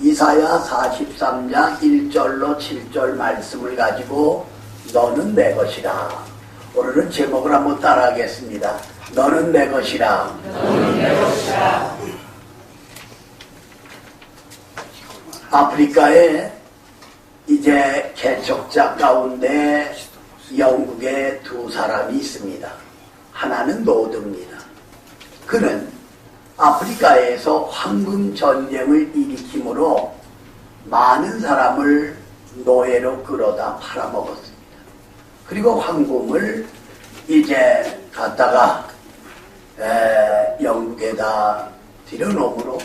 이사야 43장 1절로 7절 말씀을 가지고 너는 내 것이라. 오늘은 제목을 한번 따라하겠습니다. 너는 내 것이라. 너는 내 것이라. 아프리카에 이제 개척자 가운데 영국에 두 사람이 있습니다. 하나는 노드입니다. 그는 아프리카에서 황금 전쟁을 일으킴으로 많은 사람을 노예로 끌어다 팔아먹었습니다. 그리고 황금을 이제 갖다가 영국에다 들여놓으므로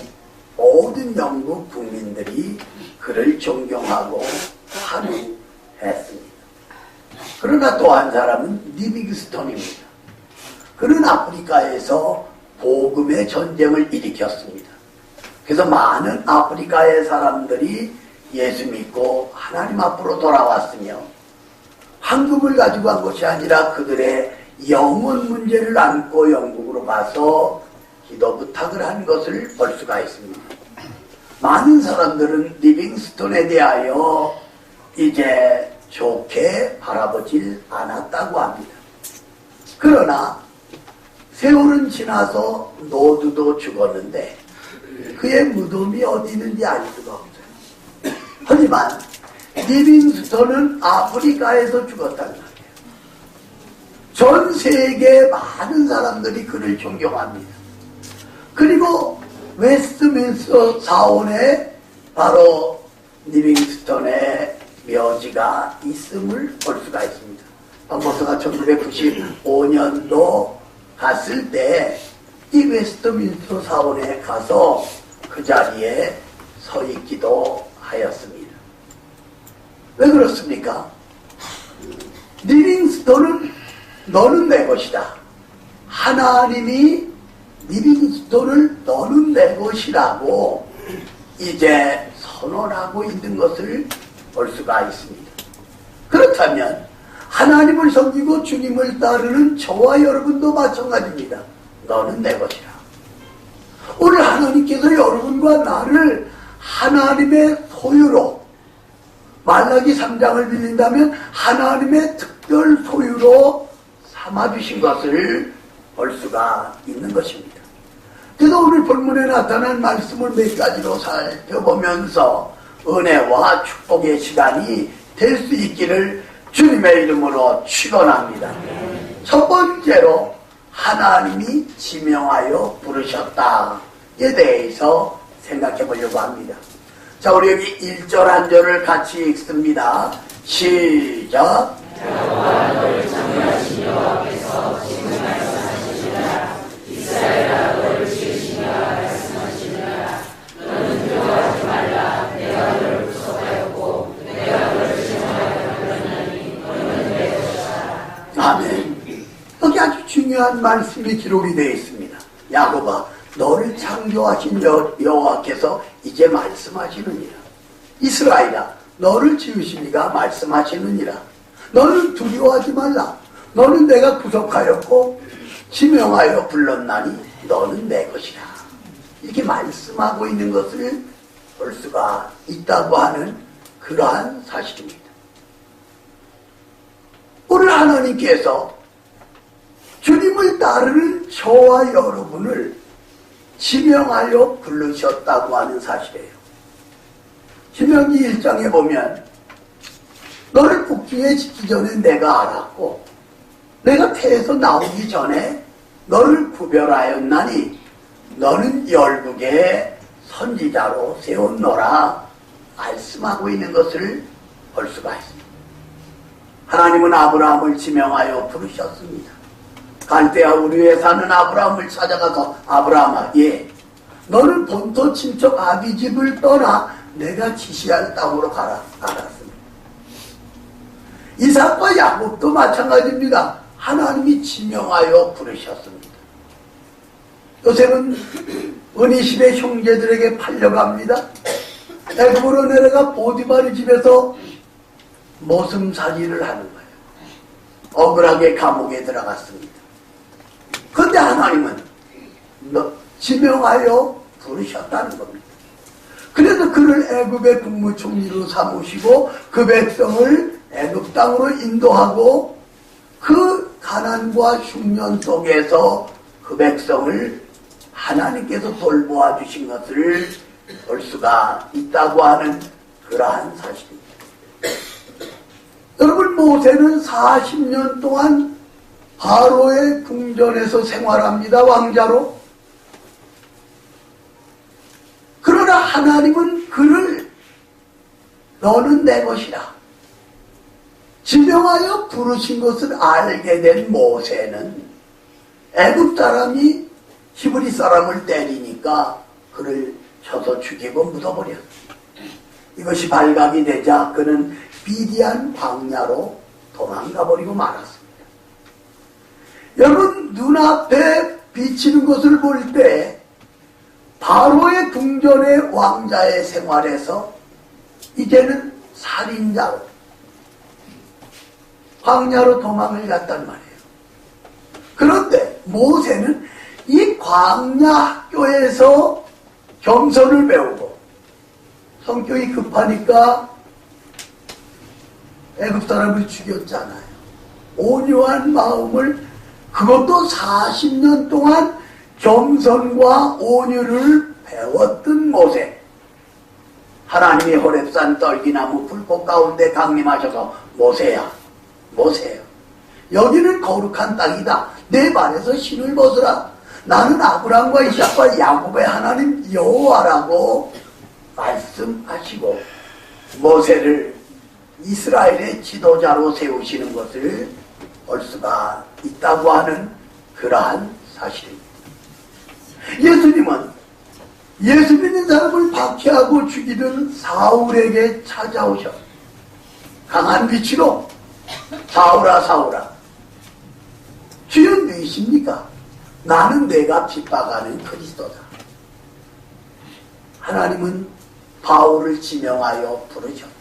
모든 영국 국민들이 그를 존경하고 환호했습니다. 그러나 또 한 사람은 리빙스톤입니다. 그는 아프리카에서 복음의 전쟁을 일으켰습니다. 그래서 많은 아프리카의 사람들이 예수 믿고 하나님 앞으로 돌아왔으며 황금을 가지고 간 것이 아니라 그들의 영혼 문제를 안고 영국으로 가서 기도 부탁을 한 것을 볼 수가 있습니다. 많은 사람들은 리빙스톤에 대하여 이제 좋게 바라보질 않았다고 합니다. 그러나 세월은 지나서 노드도 죽었는데 그의 무덤이 어디 있는지 알 수가 없어요. 하지만 리빙스톤은 아프리카에서 죽었단 말이에요. 전 세계 많은 사람들이 그를 존경합니다. 그리고 웨스트민스터 사원에 바로 리빙스톤의 묘지가 있음을 볼 수가 있습니다. 박모스가 1995년도 갔을 때 이 웨스트민스터 사원에 가서 그 자리에 서 있기도 하였습니다. 왜 그렇습니까? 리빙스톤은 너는 내 것이다. 하나님이 리빙스톤을 너는 내 것이라고 이제 선언하고 있는 것을 볼 수가 있습니다. 그렇다면 하나님을 섬기고 주님을 따르는 저와 여러분도 마찬가지입니다. 너는 내 것이라. 오늘 하나님께서 여러분과 나를 하나님의 소유로, 말라기 3장을 빌린다면 하나님의 특별 소유로 삼아주신 것을 볼 수가 있는 것입니다. 그래서 오늘 본문에 나타난 말씀을 몇 가지로 살펴보면서 은혜와 축복의 시간이 될 수 있기를 주님의 이름으로 축원합니다. 첫 번째로 하나님이 지명하여 부르셨다에 대해서 생각해 보려고 합니다. 자, 우리 여기 1절 한 절을 같이 읽습니다. 시작. 여호와 너를 창조하신 여호와께서 지금 말씀하시니라. 이스라엘아 너를 지으시니라 말씀하시니라. 너는 두려워하지 말라. 내가 너를 구속하였고 내가 너를 지명하여 불렀나니 너는 내 것이라. 아멘. 여기 아주 중요한 말씀이 기록이 되어 있습니다. 야곱아 너를 창조하신 여호와께서 이제 말씀하시느니라. 이스라엘아 너를 지으시니가 말씀하시느니라. 너는 두려워하지 말라. 너는 내가 구속하였고 지명하여 불렀나니 너는 내 것이라. 이렇게 말씀하고 있는 것을 볼 수가 있다고 하는 그러한 사실입니다. 오늘 하나님께서 주님을 따르는 저와 여러분을 지명하여 부르셨다고 하는 사실이에요. 신명기 1장에 보면 너를 복중에 짓기 전에 내가 알았고 내가 태에서 나오기 전에 너를 구별하였나니 너는 열국의 선지자로 세웠노라 말씀하고 있는 것을 볼 수가 있습니다. 하나님은 아브라함을 지명하여 부르셨습니다. 갈대아 우르에 사는 아브라함을 찾아가서 아브라함아 너는 본토 친척 아비 집을 떠나 내가 지시할 땅으로 가라 알았습니다. 이삭과 야곱도 마찬가지입니다. 하나님이 지명하여 부르셨습니다. 요셉은 은이십의 형제들에게 팔려갑니다. 애굽으로 내려가 보디바르 집에서 모습 사진을 하는 거예요. 억울하게 감옥에 들어갔습니다. 그런데 하나님은 지명하여 부르셨다는 겁니다. 그래서 그래서 그를 애굽의 국무총리로 삼으시고 그 백성을 애굽 땅으로 인도하고 그 가난과 흉년 속에서 그 백성을 하나님께서 돌보아 주신 것을 볼 수가 있다고 하는 그러한 사실입니다. 여러분, 모세는 40년 동안 바로의 궁전에서 생활합니다. 왕자로. 그러나 하나님은 그를 너는 내 것이라 지명하여 부르신 것을 알게 된 모세는 애굽 사람이 히브리 사람을 때리니까 그를 쳐서 죽이고 묻어버렸습니다. 이것이 발각이 되자 그는 비디안 광야로 도망가버리고 말았습니다. 여러분, 눈앞에 비치는 것을 볼 때 바로의 궁전의 왕자의 생활에서 이제는 살인자로 광야로 도망을 갔단 말이에요. 그런데 모세는 이 광야 학교에서 겸손을 배우고 성격이 급하니까 애굽 사람을 죽였잖아요. 온유한 마음을, 그것도 40년 동안 겸손과 온유를 배웠던 모세. 하나님이 호렙산 떨기나무 불꽃 가운데 강림하셔서 모세야, 모세야, 여기는 거룩한 땅이다. 내 발에서 신을 벗으라. 나는 아브라함과 이삭과 야곱의 하나님 여호와라고 말씀하시고 모세를 이스라엘의 지도자로 세우시는 것을 볼 수가 있다고 하는 그러한 사실입니다. 예수님은 예수 믿는 사람을 박해하고 죽이던 사울에게 찾아오셔 강한 빛으로 사울아 사울아 주여 누구십니까? 나는 내가 핍박하는 그리스도다. 하나님은 바울을 지명하여 부르셨다.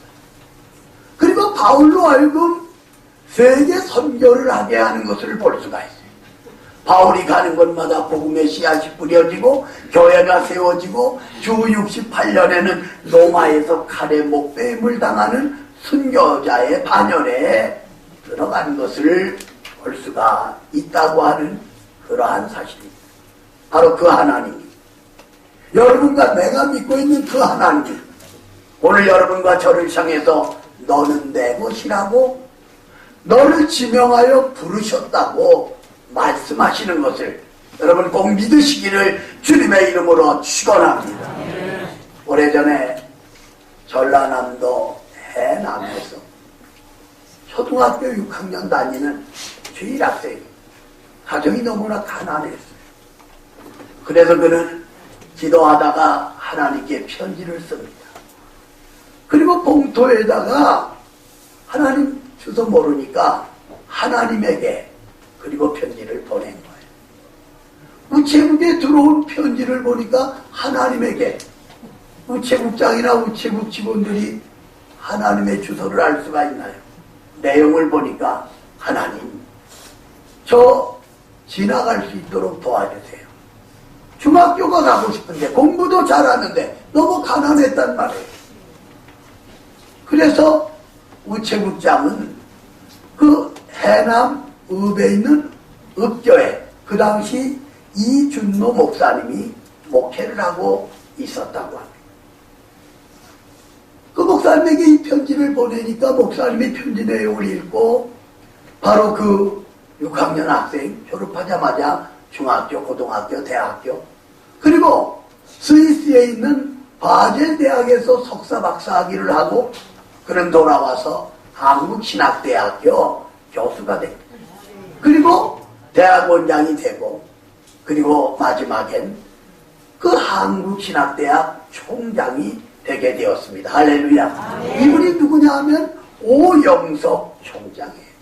그리고 바울로 하여금 세계 선교를 하게 하는 것을 볼 수가 있어요. 바울이 가는 곳마다 복음의 씨앗이 뿌려지고 교회가 세워지고 주 68년에는 로마에서 칼에 목베임을 당하는 순교자의 반열에 들어간 것을 볼 수가 있다고 하는 그러한 사실입니다. 바로 그 하나님이, 여러분과 내가 믿고 있는 그 하나님이 오늘 여러분과 저를 향해서 너는 내 것이라고 너를 지명하여 부르셨다고 말씀하시는 것을 여러분 꼭 믿으시기를 주님의 이름으로 축원합니다. 오래전에 전라남도 해남에서 초등학교 6학년 다니는 주일학생이 가정이 너무나 가난했어요. 그래서 그는 기도하다가 하나님께 편지를 씁니다. 그리고 봉투에다가 하나님 주소 모르니까 하나님에게 그리고 편지를 보낸 거예요. 우체국에 들어온 편지를 보니까 하나님에게, 우체국장이나 우체국 직원들이 하나님의 주소를 알 수가 있나요? 내용을 보니까 하나님, 저 지나갈 수 있도록 도와주세요. 중학교가 가고 싶은데 공부도 잘하는데 너무 가난했단 말이에요. 그래서 우체국장은 그 해남 읍에 있는 읍교회, 그 당시 이준노 목사님이 목회를 하고 있었다고 합니다. 그 목사님에게 이 편지를 보내니까 목사님이 편지 내용을 읽고 바로 그 6학년 학생 졸업하자마자 중학교, 고등학교, 대학교, 그리고 스위스에 있는 바젤 대학에서 석사 박사 학위를 하고 그는 돌아와서 한국신학대학교 교수가 됩니다. 그리고 대학원장이 되고 그리고 마지막엔 그 한국신학대학 총장이 되게 되었습니다. 할렐루야. 이분이 누구냐 하면 오영석 총장이에요.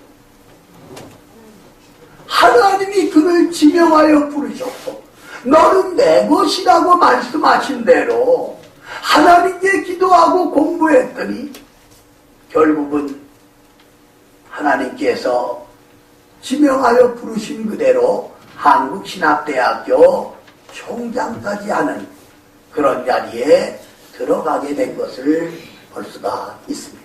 하나님이 그를 지명하여 부르셨고 너는 내 것이라고 말씀하신 대로 하나님께 기도하고 공부했더니 결국은 하나님께서 지명하여 부르신 그대로 한국신학대학교 총장까지 하는 그런 자리에 들어가게 된 것을 볼 수가 있습니다.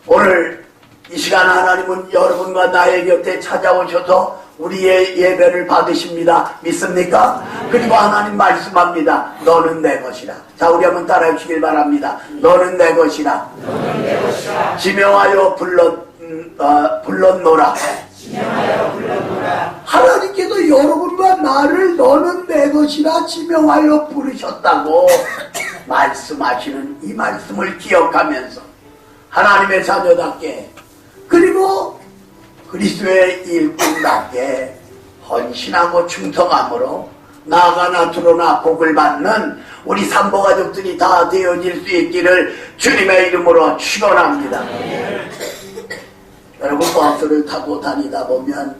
오늘 이 시간 하나님은 여러분과 나의 곁에 찾아오셔서 우리의 예배를 받으십니다. 믿습니까? 그리고 하나님 말씀합니다. 너는 내 것이라. 자, 우리 한번 따라해 주시길 바랍니다. 너는 내 것이라. 너는 내 것이라. 지명하여 불렀노라. 지명하여 불렀노라. 하나님께서 여러분과 나를 너는 내 것이라 지명하여 부르셨다고 말씀하시는 이 말씀을 기억하면서 하나님의 자녀답게 그리고 그리스도의 일꾼답게 헌신하고 충성함으로 나아가나 드러나 복을 받는 우리 산모가족들이 다 되어질 수 있기를 주님의 이름으로 축원합니다. 여러분, 버스를 타고 다니다 보면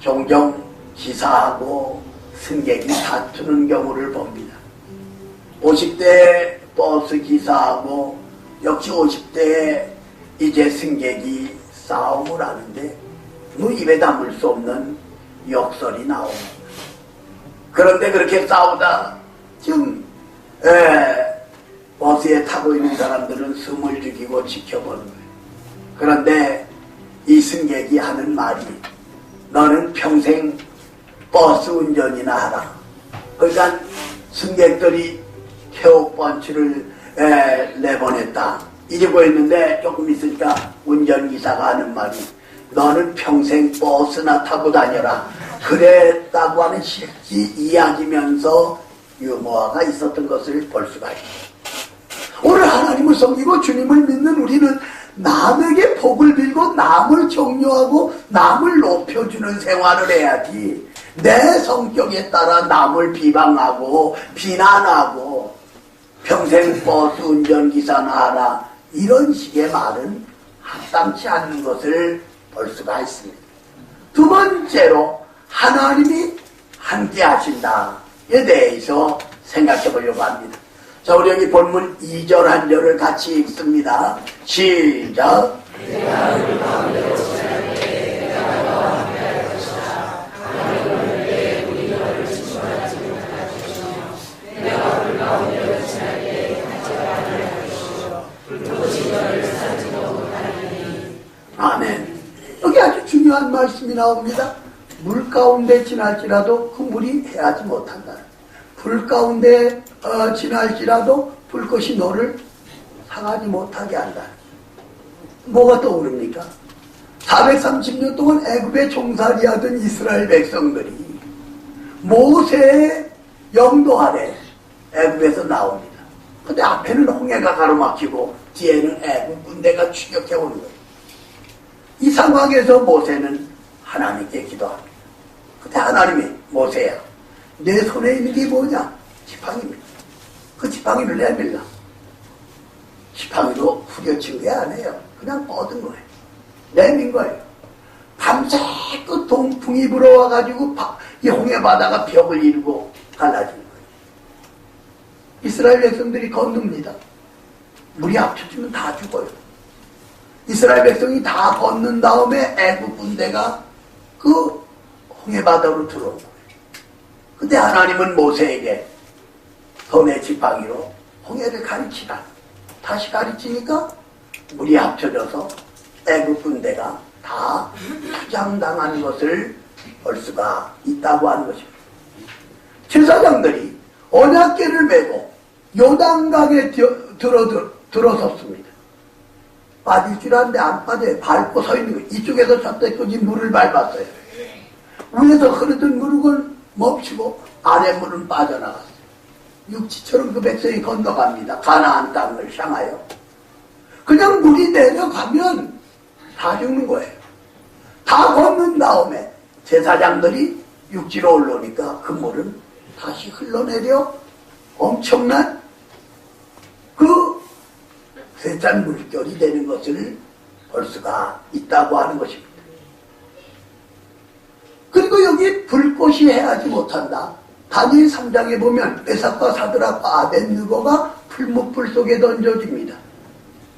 종종 기사하고 승객이 다투는 경우를 봅니다. 50대 버스 기사하고 역시 50대에 이제 승객이 싸움을 하는데 입에 담을 수 없는 욕설이 나옵니다. 그런데 그렇게 싸우다 지금 버스에 타고 있는 사람들은 숨을 죽이고 지켜보는 거예요. 그런데 이 승객이 하는 말이 너는 평생 버스 운전이나 하라. 그러니까 승객들이 태옥 펀치를 내보냈다 이러고 있는데 조금 있으니까 운전기사가 하는 말이 너는 평생 버스나 타고 다녀라. 그랬다고 하는 실지 이야기면서 유머가 있었던 것을 볼 수가 있습니다. 오늘 하나님을 섬기고 주님을 믿는 우리는 남에게 복을 빌고 남을 격려하고 남을 높여주는 생활을 해야지 내 성격에 따라 남을 비방하고 비난하고 평생 버스 운전기사나 하라 이런 식의 말은 합당치 않는 것을 볼 수가 있습니다. 두 번째로 하나님이 함께 하신다에 대해서 생각해 보려고 합니다. 자, 우리 여기 본문 2절 한 절을 같이 읽습니다. 시작. 아멘. 여기 아주 중요한 말씀이 나옵니다. 물 가운데 지날지라도 그 물이 해하지 못한다. 불 가운데 지날지라도 불꽃이 너를 상하지 못하게 한다. 뭐가 떠오릅니까? 430년 동안 애굽에 종살이 하던 이스라엘 백성들이 모세의 영도 아래 애굽에서 나옵니다. 근데 앞에는 홍해가 가로막히고 뒤에는 애굽 군대가 추격해 오는 거예요. 이 상황에서 모세는 하나님께 기도합니다. 그때 하나님이 모세야, 내 손에 있는 게 뭐냐? 지팡이입니다. 그 지팡이를 내밀라. 지팡이로 후려친 게 아니에요. 그냥 뻗은 거예요. 내민 거예요. 밤새 그 동풍이 불어와가지고 이 홍해 바다가 벽을 이루고 갈라진 거예요. 이스라엘 백성들이 건넙니다. 물이 합쳐지면 다 죽어요. 이스라엘 백성이 다 걷는 다음에 애굽 군대가 그 홍해 바다로 들어온 거예요. 근데 하나님은 모세에게 손의 지팡이로 홍해를 가르치라. 다시 가르치니까 물이 합쳐져서 애굽 군대가 다 투장당하는 것을 볼 수가 있다고 하는 것입니다. 제사장들이 언약궤를 메고 요단강에 들어섰습니다. 빠질 줄 알았는데 안 빠져요. 밟고 서 있는 거예요. 이쪽에서 저때까지 물을 밟았어요. 위에서 흐르던 물은 멈추고 아래 물은 빠져나갔어요. 육지처럼 그 백성이 건너갑니다. 가나안 땅을 향하여. 그냥 물이 내려가면 다 죽는 거예요. 다 걷는 다음에 제사장들이 육지로 올라오니까 그 물은 다시 흘러내려 엄청난 그 세찬 물결이 되는 것을 볼 수가 있다고 하는 것입니다. 그리고 여기 불꽃이 해하지 못한다. 다니엘 3장에 보면 메삭과 사드락과 아벳느고가 풀무불 속에 던져집니다.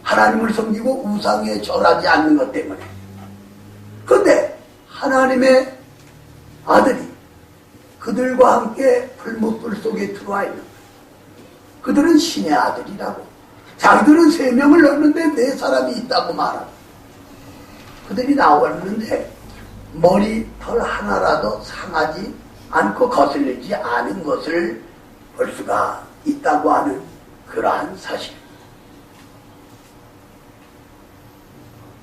하나님을 섬기고 우상에 절하지 않는 것 때문에. 그런데 하나님의 아들이 그들과 함께 풀무불 속에 들어와 있는 거예요. 그들은 신의 아들이라고. 자기들은 3명을 넣는데 4사람이 있다고 말하고. 그들이 나왔는데 머리털 하나라도 상하지 않고 거슬리지 않은 것을 볼 수가 있다고 하는 그러한 사실입니다.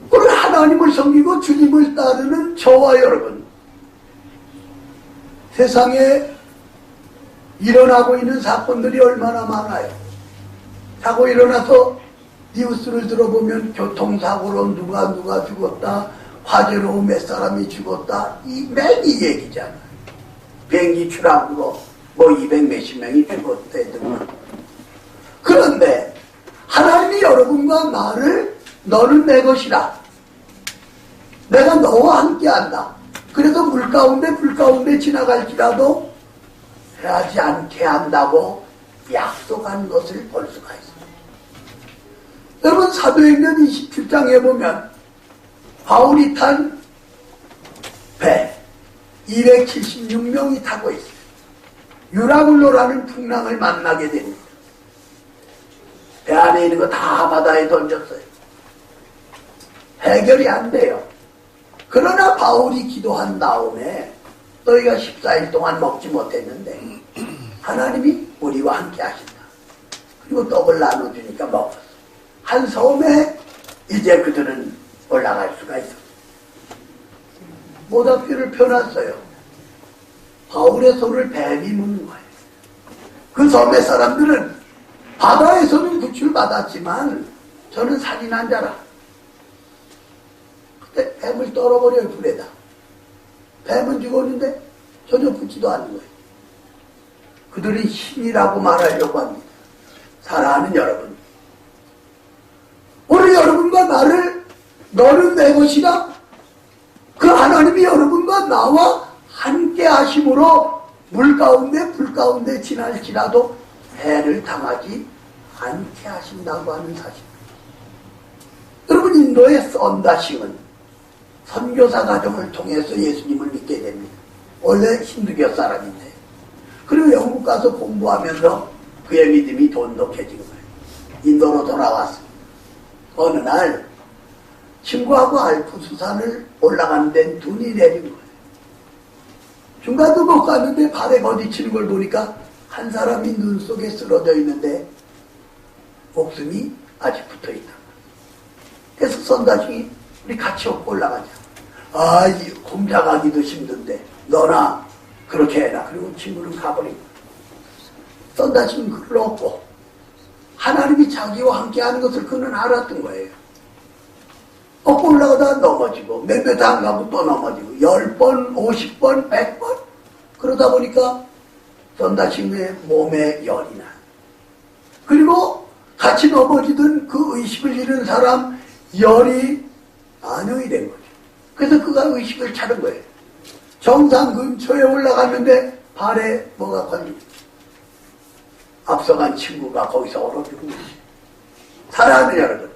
오늘 하나님을 섬기고 주님을 따르는 저와 여러분, 세상에 일어나고 있는 사건들이 얼마나 많아요. 사고 일어나서 뉴스를 들어보면 교통사고로 누가 죽었다, 화재로 몇 사람이 죽었다, 매일 이 얘기잖아요. 비행기 추락으로 뭐 200 몇십 명이 죽었대더만. 그런데 하나님이 여러분과 나를 너는 내 것이라, 내가 너와 함께한다. 그래서 물 가운데 지나갈지라도 해하지 않게 한다고 약속한 것을 볼 수가 있습니다. 여러분, 사도행전 27장에 보면 바울이 탄 배 276명이 타고 있어요. 유라굴로라는 풍랑을 만나게 됩니다. 배 안에 있는 거 다 바다에 던졌어요. 해결이 안 돼요. 그러나 바울이 기도한 다음에 너희가 14일 동안 먹지 못했는데 하나님이 우리와 함께 하신다. 그리고 떡을 나눠주니까 먹었어. 한 섬에 이제 그들은 올라갈 수가 있어. 모닥불을 펴놨어요. 바울의 손을 뱀이 무는 거예요. 그 섬의 사람들은 바다에서는 구출받았지만 저는 살인한 자라. 그때 뱀을 떨어버려요, 불에다. 뱀은 죽었는데 전혀 붙지도 않는 거예요. 그들이 신이라고 말하려고 합니다. 사랑하는 여러분, 오늘 여러분과 나를 너는 내 것이라, 그 하나님이 여러분과 나와 함께 하심으로 물 가운데 불 가운데 지날지라도 해를 당하지 않게 하신다고 하는 사실입니다. 여러분, 인도의 썬다싱은 선교사 가정을 통해서 예수님을 믿게 됩니다. 원래 힌두교 사람인데, 그리고 영국 가서 공부하면서 그의 믿음이 돈독해진 거예요. 인도로 돌아왔습니다. 어느 날 친구하고 알프스산을 올라가는 데는 눈이 내린 거예요. 중간도 못 갔는데 발에 부딪히는 걸 보니까 한 사람이 눈 속에 쓰러져 있는데 목숨이 아직 붙어 있다. 그래서 선다싱이 우리 같이 올라가자. 아, 혼자 가기도 힘든데 너나 그렇게 해라. 그리고 친구는 가버리고, 선다싱은 그걸 얻고 하나님이 자기와 함께하는 것을 그는 알았던 거예요. 얻고 올라가다 넘어지고 몇몇 안 가고 또 넘어지고 10번, 50번, 100번 그러다 보니까 선다싱의 몸에 열이 나. 그리고 같이 넘어지던 그 의식을 잃은 사람 열이 안녕이 된 거죠. 그래서 그가 의식을 차린 거예요. 정상 근처에 올라갔는데 발에 뭐가 걸리고 앞서간 친구가 거기서 얼어 죽은 거죠. 사랑하는 여러분,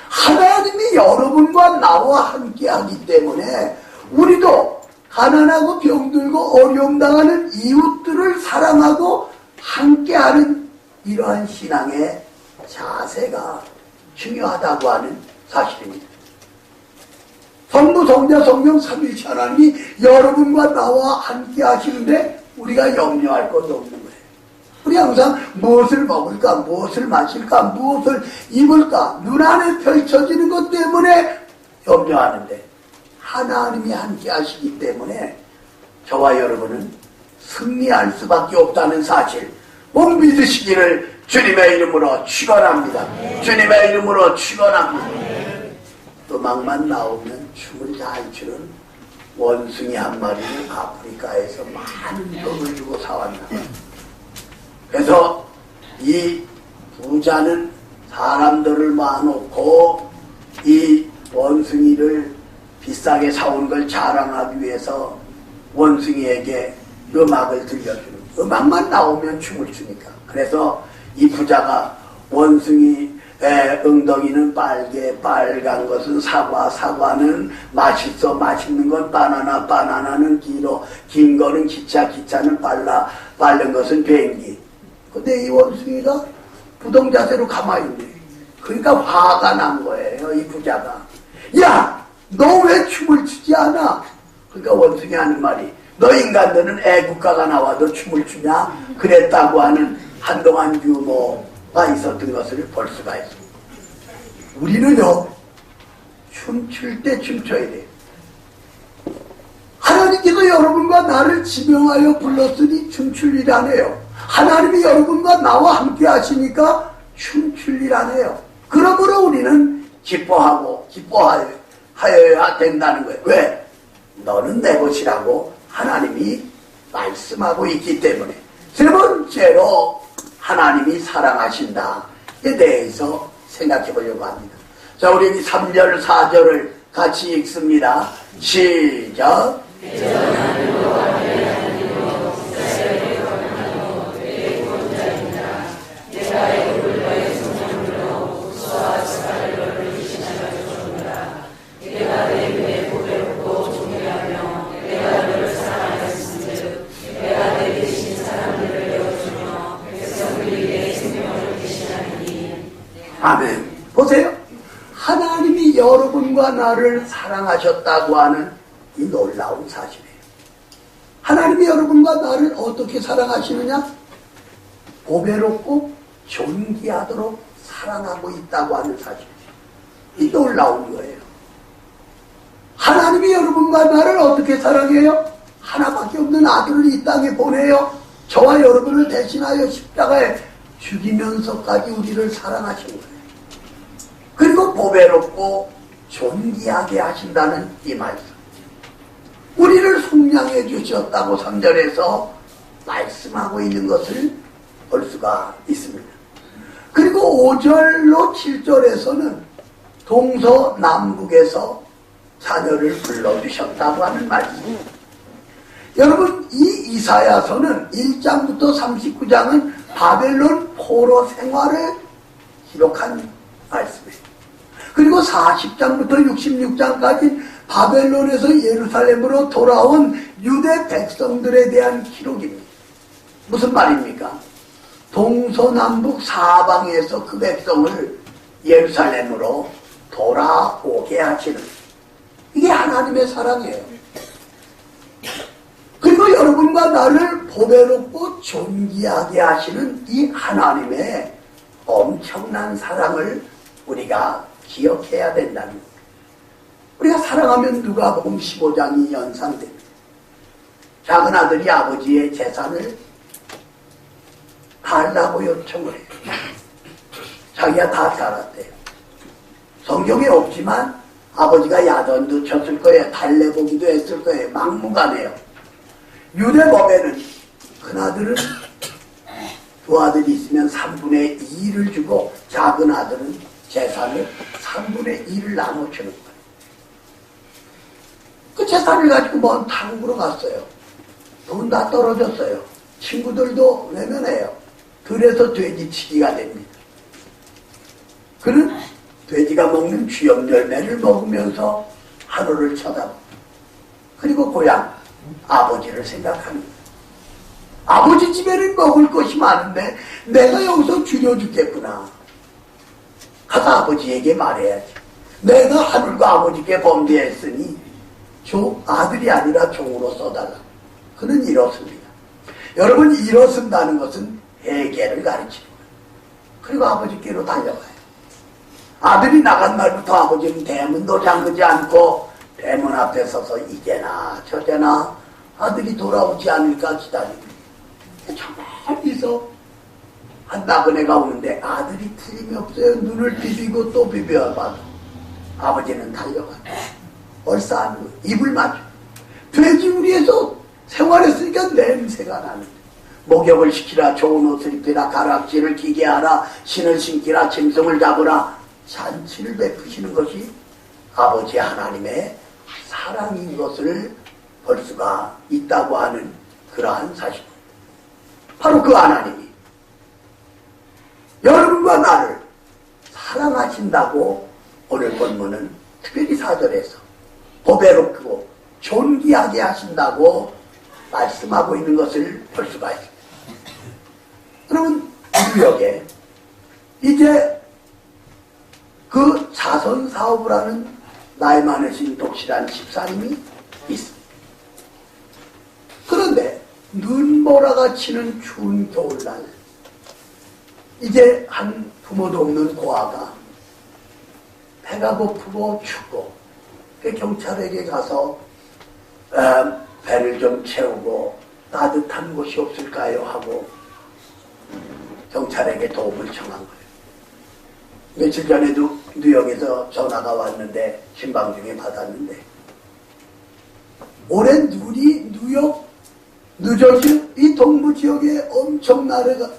하나님이 여러분과 나와 함께하기 때문에 우리도 가난하고 병들고 어려움 당하는 이웃들을 사랑하고 함께하는 이러한 신앙의 자세가 중요하다고 하는 사실입니다. 성부, 성자, 성령, 삼위일체 하나님이 여러분과 나와 함께 하시는데 우리가 염려할 것도 없는 거예요. 우리 항상 무엇을 먹을까, 무엇을 마실까, 무엇을 입을까 눈안에 펼쳐지는 것 때문에 염려하는데 하나님이 함께 하시기 때문에 저와 여러분은 승리할 수밖에 없다는 사실 꼭 믿으시기를 주님의 이름으로 축원합니다. 주님의 이름으로 축원합니다. 음악만 나오면 춤을 잘 추는 원숭이 한 마리는 아프리카에서 많은 돈을 주고 사왔나. 그래서 이 부자는 사람들을 모아놓고 이 원숭이를 비싸게 사온 걸 자랑하기 위해서 원숭이에게 음악을 들려주는, 음악만 나오면 춤을 추니까. 그래서 이 부자가 원숭이 엉덩이는 빨간 것은 사과, 사과는 맛있어, 맛있는 건 바나나, 바나나는 길어, 긴 거는 기차, 기차는 빠른 것은 비행기. 근데 이 원숭이가 부동자세로 가만히 있네. 그러니까 화가 난 거예요, 이 부자가. 야! 너 왜 춤을 추지 않아? 그러니까 원숭이 하는 말이, 너 인간들은 애국가가 나와도 춤을 추냐? 그랬다고 하는 한동안 유머가 있었던 것을 볼 수가 있습니다. 우리는요, 춤출 때 춤춰야 돼요. 하나님께서 여러분과 나를 지명하여 불렀으니 춤출 일 안 해요. 하나님이 여러분과 나와 함께 하시니까 춤출 일 안 해요. 그러므로 우리는 기뻐하여야 된다는 거예요. 왜? 너는 내 것이라고 하나님이 말씀하고 있기 때문에. 세 번째로 하나님이 사랑하신다에 대해서 생각해 보려고 합니다. 자, 우리 여기 3절, 4절을 같이 읽습니다. 시작. 아멘. 보세요. 하나님이 여러분과 나를 사랑하셨다고 하는 이 놀라운 사실이에요. 하나님이 여러분과 나를 어떻게 사랑하시느냐? 보배롭고 존귀하도록 사랑하고 있다고 하는 사실이에요. 이 놀라운 거예요. 하나님이 여러분과 나를 어떻게 사랑해요? 하나밖에 없는 아들을 이 땅에 보내요. 저와 여러분을 대신하여 십자가에 죽이면서까지 우리를 사랑하신 거예요. 그리고 보배롭고 존귀하게 하신다는 이 말씀. 우리를 속량해 주셨다고 3절에서 말씀하고 있는 것을 볼 수가 있습니다. 그리고 5절로 7절에서는 동서남북에서 자녀를 불러주셨다고 하는 말씀. 여러분, 이 이사야서는 1장부터 39장은 바벨론 포로 생활을 기록한 말씀이에요. 그리고 40장부터 66장까지 바벨론에서 예루살렘으로 돌아온 유대 백성들에 대한 기록입니다. 무슨 말입니까? 동서남북 사방에서 그 백성을 예루살렘으로 돌아오게 하시는, 이게 하나님의 사랑이에요. 그리고 여러분과 나를 보배롭고 존귀하게 하시는 이 하나님의 엄청난 사랑을 우리가 기억해야 된다는 거예요. 우리가 사랑하면 누가복음 15장이 연상됩니다. 작은 아들이 아버지의 재산을 달라고 요청을 해요. 자기가 다 살았대요. 성경에 없지만 아버지가 야단도 쳤을 거예요. 달래보기도 했을 거예요. 막무가내요. 유대법에는 큰아들은 두 아들이 있으면 3분의 2를 주고 작은 아들은 재산을 3분의 2를 나눠주는 거예요. 그 재산을 가지고 먼 탕구로 갔어요. 돈 다 떨어졌어요. 친구들도 외면해요. 들에서 돼지치기가 됩니다. 그는 돼지가 먹는 쥐염 열매를 먹으면서 하루를 쳐다봅니다. 그리고 고향 아버지를 생각합니다. 아버지 집에는 먹을 것이 많은데 내가 여기서 줄여 죽겠구나. 가서 아버지에게 말해야지. 내가 하늘과 아버지께 범죄했으니 저 아들이 아니라 종으로 써달라. 그는 일었습니다. 여러분, 일어선다는 것은 회개를 가르치는 거예요. 그리고 아버지께로 달려가요. 아들이 나간 날부터 아버지는 대문도 잠그지 않고 대문 앞에 서서 이제나 저제나 아들이 돌아오지 않을까 기다립니다. 정말 있어 한 나그네가 오는데 아들이 틀림이 없어요. 눈을 비비고 또 비벼봐도 아버지는 달려가요. 얼싸안고 입을 맞춰. 돼지우리에서 생활했으니까 냄새가 나는데 목욕을 시키라, 좋은 옷을 입히라, 가락지를 끼게 하라, 신을 신기라, 짐승을 잡으라, 잔치를 베푸시는 것이 아버지 하나님의 사랑인 것을 볼 수가 있다고 하는 그러한 사실입니다. 바로 그 하나님이 여러분과 나를 사랑하신다고 오늘 본문은 특별히 4절에서 보배롭고 존귀하게 하신다고 말씀하고 있는 것을 볼 수가 있습니다. 그러면 뉴욕에 이제 그 자선 사업을 하는 나이 많으신 독실한 집사님이 있습니다. 그런데 눈보라가 치는 추운 겨울날 이제 한 부모도 없는 고아가 배가 고프고 춥고 그 경찰에게 가서 배를 좀 채우고 따뜻한 곳이 없을까요? 하고 경찰에게 도움을 청한 거예요. 며칠 전에도 뉴욕에서 전화가 왔는데 신방중에 받았는데 오랜 눈이 뉴욕, 뉴저지 이 동부 지역에 엄청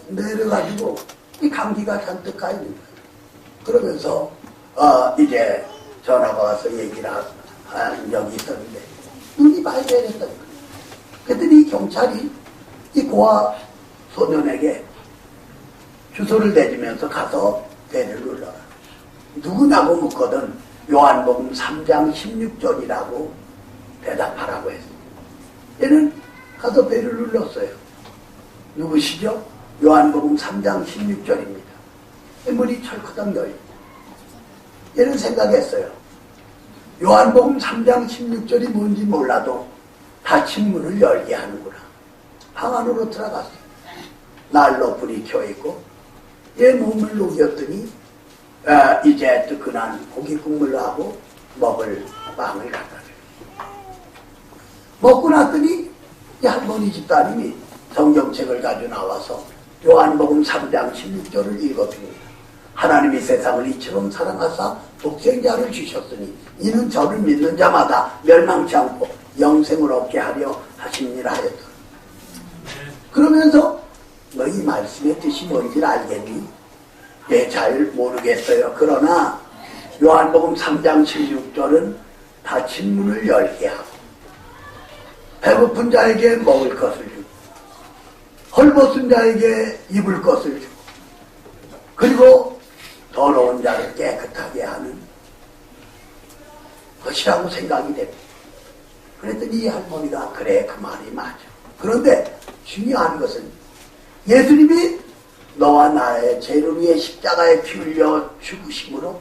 내려가지고 이 감기가 잔뜩 가 있는 거예요. 그러면서 이제 전화가 와서 얘기를 한 적이 있었는데 눈이 많이 내렸다는 거예요. 그랬더니 이 경찰이 이 고아 소년에게 주소를 내주면서 가서 배를 눌러라. 누구냐고 묻거든 요한복음 3장 16절이라고 대답하라고 했어요. 얘는 가서 배를 눌렀어요. 누구시죠? 요한복음 3장 16절입니다. 문이 철커덕 열립니다. 얘는 생각했어요. 요한복음 3장 16절이 뭔지 몰라도 닫힌 문을 열게 하는구나. 방 안으로 들어갔어요. 난로 불이 켜있고 얘 몸을 녹였더니 이제 뜨끈한 고기 국물로 하고 먹을 빵을 갖다 줘요. 먹고 났더니 이 할머니 집사님이 성경책을 가지고 나와서 요한복음 3장 16절을 읽어줍니다. 하나님이 세상을 이처럼 사랑하사 독생자를 주셨으니 이는 저를 믿는 자마다 멸망치 않고 영생을 얻게 하려 하심이라 하였다. 그러면서 너 이 말씀의 뜻이 뭔지 알겠니? 예, 잘 모르겠어요. 그러나 요한복음 3장 16절은 닫힌 문을 열게 하고 배고픈 자에게 먹을 것을 주고 헐벗은 자에게 입을 것을 주고 그리고 더러운 자를 깨끗하게 하는 것이라고 생각이 됩니다. 그랬더니 이 할머니가 그래 그 말이 맞아. 그런데 중요한 것은 예수님이 너와 나의 죄를 위해 십자가에 피 흘려 죽으심으로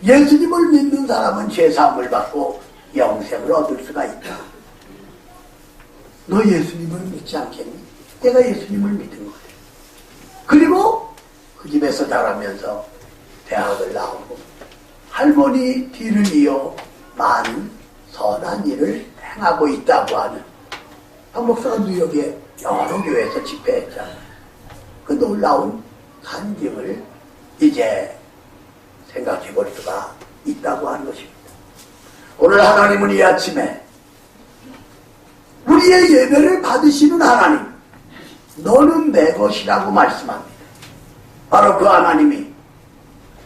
예수님을 믿는 사람은 죄사함을 받고 영생을 얻을 수가 있다. 너 예수님을 믿지 않겠니? 내가 예수님을 믿은 거예요. 그리고 그 집에서 자라면서 대학을 나오고 할머니 뒤를 이어 많은 선한 일을 행하고 있다고 하는 박 목사가 뉴욕에 여러 교회에서 집회했잖아요. 그 놀라운 간증을 이제 생각해 볼 수가 있다고 하는 것입니다. 오늘 하나님은 이 아침에 우리의 예배를 받으시는 하나님, 너는 내 것이라고 말씀합니다. 바로 그 하나님이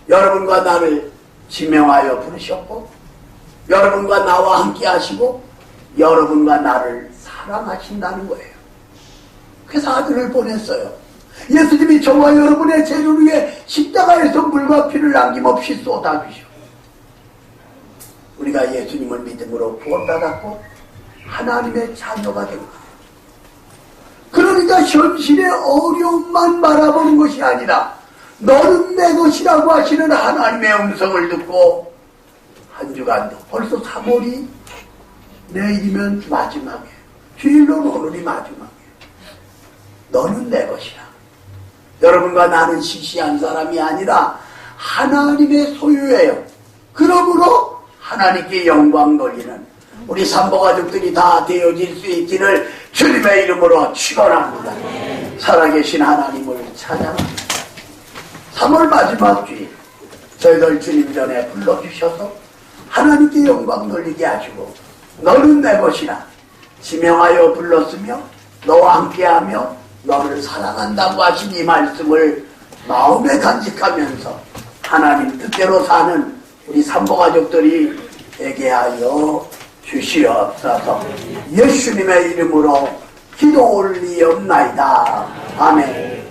여러분과 나를 지명하여 부르셨고 여러분과 나와 함께 하시고 여러분과 나를 사랑하신다는 거예요. 그래서 아들을 보냈어요. 예수님이 저와 여러분의 죄를 위해 십자가에서 물과 피를 남김없이 쏟아주시오. 우리가 예수님을 믿음으로 구원받았고 하나님의 자녀가 된 거예요. 그러니까 현실의 어려움만 바라보는 것이 아니라 너는 내 것이라고 하시는 하나님의 음성을 듣고 한 주간도 벌써 3월이 내일이면 마지막에 주일로는 오늘이 마지막에 너는 내 것이라. 여러분과 나는 시시한 사람이 아니라 하나님의 소유예요. 그러므로 하나님께 영광 돌리는 우리 삼보가족들이 다 되어질 수 있기를 주님의 이름으로 축원합니다. 살아계신 하나님을 찬양합니다. 3월 마지막 주일 저희들 주님 전에 불러주셔서 하나님께 영광 돌리게 하시고 너는 내 것이라 지명하여 불렀으며 너와 함께하며 너를 사랑한다고 하신 이 말씀을 마음에 간직하면서 하나님 뜻대로 사는 우리 삼보가족들이 되게 하여 주시옵소서. 예수님의 이름으로 기도 올리옵나이다. 아멘.